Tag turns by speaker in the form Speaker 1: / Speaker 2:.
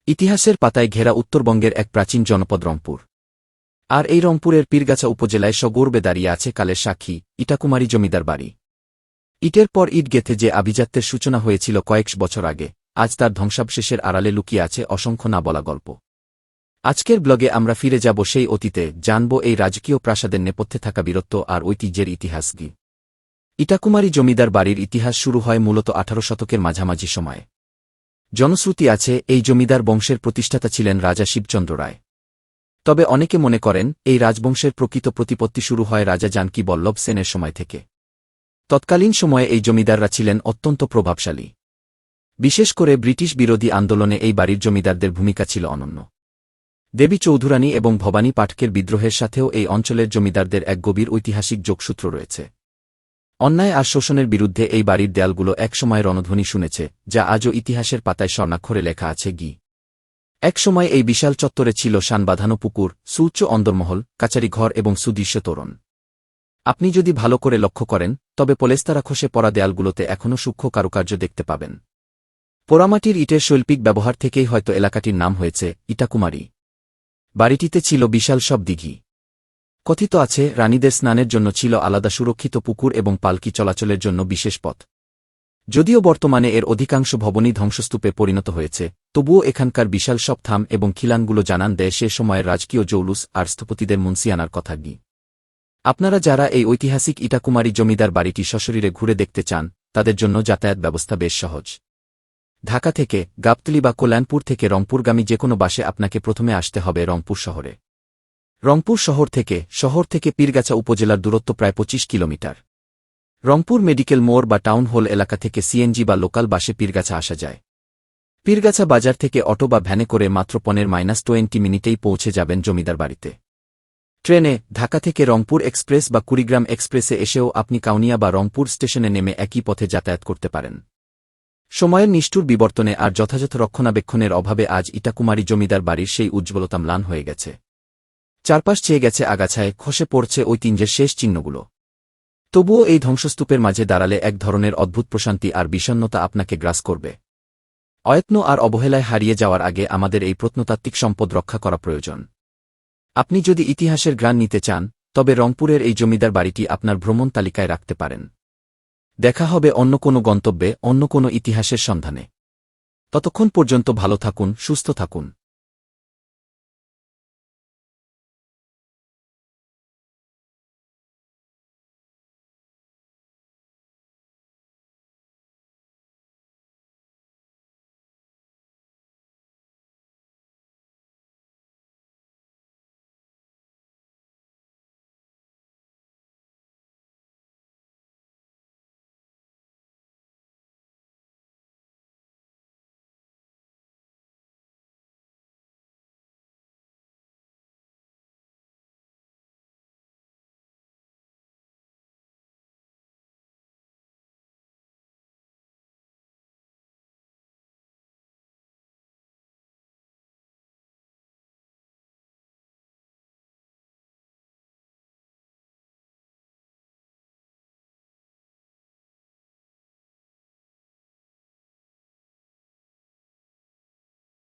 Speaker 1: ইতিহাসের পাতায় ঘেরা উত্তরবঙ্গের এক প্রাচীন জনপদ রংপুর। আর এই রংপুরের পীরগাছা উপজেলায় সগৌরবে দাঁড়িয়ে আছে কালের সাক্ষী ইটাকুমারী জমিদার বাড়ি। ইটের পর ইট গেঁথে যে আভিজাত্যের সূচনা হয়েছিল কয়েক বছর আগে, আজ তার ধ্বংসাবশেষের আড়ালে লুকিয়ে আছে অসংখ্য না বলা গল্প। আজকের ব্লগে আমরা ফিরে যাব সেই অতীতে, জানব এই রাজকীয় প্রাসাদের নেপথ্যে থাকা বীরত্ব আর ঐতিহ্যের ইতিহাস কি। ইটাকুমারী জমিদার বাড়ির ইতিহাস শুরু হয় মূলত 18 শতকের মাঝামাঝি সময়ে। জনশ্রুতি আছে এই জমিদার বংশের প্রতিষ্ঠাতা ছিলেন রাজা শিবচন্দ্র রায়। তবে অনেকে মনে করেন এই রাজবংশের প্রকৃত প্রতিপত্তি শুরু হয় রাজা জানকী বল্লভ সেনের সময় থেকে। তৎকালীন সময়ে এই জমিদাররা ছিলেন অত্যন্ত প্রভাবশালী। বিশেষ করে ব্রিটিশ বিরোধী আন্দোলনে এই বাড়ির জমিদারদের ভূমিকা ছিল অনন্য। দেবী চৌধুরানী এবং ভবানী পাঠকের বিদ্রোহের সাথেও এই অঞ্চলের জমিদারদের এক গভীর ঐতিহাসিক যোগসূত্র রয়েছে। অন্যায় আর শোষণের বিরুদ্ধে এই বাড়ির দেয়ালগুলো একসময় রণধ্বনি শুনেছে, যা আজও ইতিহাসের পাতায় স্বর্ণাক্ষরে লেখা আছে গি। একসময় এই বিশাল চত্বরে ছিল শান বাঁধানো পুকুর, সুউচ্চ অন্দরমহল, কাচারি ঘর এবং সুদৃশ্য তোরণ। আপনি যদি ভালো করে লক্ষ্য করেন, তবে পলেস্তারা খসে পড়া দেয়ালগুলোতে এখনও সূক্ষ্ম কারুকার্য দেখতে পাবেন। পোড়ামাটির ইটের শৈল্পিক ব্যবহার থেকেই হয়তো এলাকাটির নাম হয়েছে ইটাকুমারী। বাড়িটিতে ছিল বিশাল সব দিঘি। কথিত আছে রানীদের স্নানের জন্য ছিল আলাদা সুরক্ষিত পুকুর এবং পালকি চলাচলের জন্য বিশেষ পথ। যদিও বর্তমানে এর অধিকাংশ ভবনই ধ্বংসস্তূপে পরিণত হয়েছে, তবুও এখানকার বিশাল সব থাম এবং খিলানগুলো জানান দেয় সে সময়ের রাজকীয় জৌলুস আর স্থপতিদের মুন্সিয়ানার কথা গি। আপনারা যারা এই ঐতিহাসিক ইটাকুমারী জমিদার বাড়িটি সশরীরে ঘুরে দেখতে চান, তাদের জন্য যাতায়াত ব্যবস্থা বেশ সহজ। ঢাকা থেকে, গাবতলী বা কল্যাণপুর থেকে রংপুরগামী যেকোনো বাসে আপনাকে প্রথমে আসতে হবে রংপুর শহরে। রংপুর শহর থেকে পীরগাছা উপজেলার দূরত্ব প্রায় 25 কিলোমিটার। রংপুর মেডিকেল মোড় বা টাউন হল এলাকা থেকে সিএনজি বা লোকাল বাসে পীরগাছা আসা যায়। পীরগাছা বাজার থেকে অটো বা ভ্যানে করে মাত্র 15-20 মিনিটেই পৌঁছে যাবেন জমিদার বাড়িতে। ট্রেনে, ঢাকা থেকে রংপুর এক্সপ্রেস বা কুড়িগ্রাম এক্সপ্রেসে এসেও আপনি কাউনিয়া বা রংপুর স্টেশনে নেমে একই পথে যাতায়াত করতে পারেন। সময়ের নিষ্ঠুর বিবর্তনে আর যথাযথ রক্ষণাবেক্ষণের অভাবে আজ ইটাকুমারী জমিদার বাড়ির সেই উজ্জ্বলতা ম্লান হয়ে গেছে। চারপাশ চেয়ে গেছে আগাছায়, খসে পড়ছে ঐতিহ্যের শেষ চিহ্নগুলো। তবুও এই ধ্বংসস্তূপের মাঝে দাঁড়ালে এক ধরনের অদ্ভুত প্রশান্তি আর বিষণ্ণতা আপনাকে গ্রাস করবে। অয়ত্ন আর অবহেলায় হারিয়ে যাওয়ার আগে আমাদের এই প্রত্নতাত্ত্বিক সম্পদ রক্ষা করা প্রয়োজন। আপনি যদি ইতিহাসের ঘ্রাণ নিতে চান, তবে রংপুরের এই জমিদার বাড়িটি আপনার ভ্রমণ তালিকায় রাখতে পারেন। দেখা হবে অন্য কোনো গন্তব্যে, অন্য কোনো ইতিহাসের সন্ধানে। ততক্ষণ পর্যন্ত ভালো থাকুন, সুস্থ থাকুন।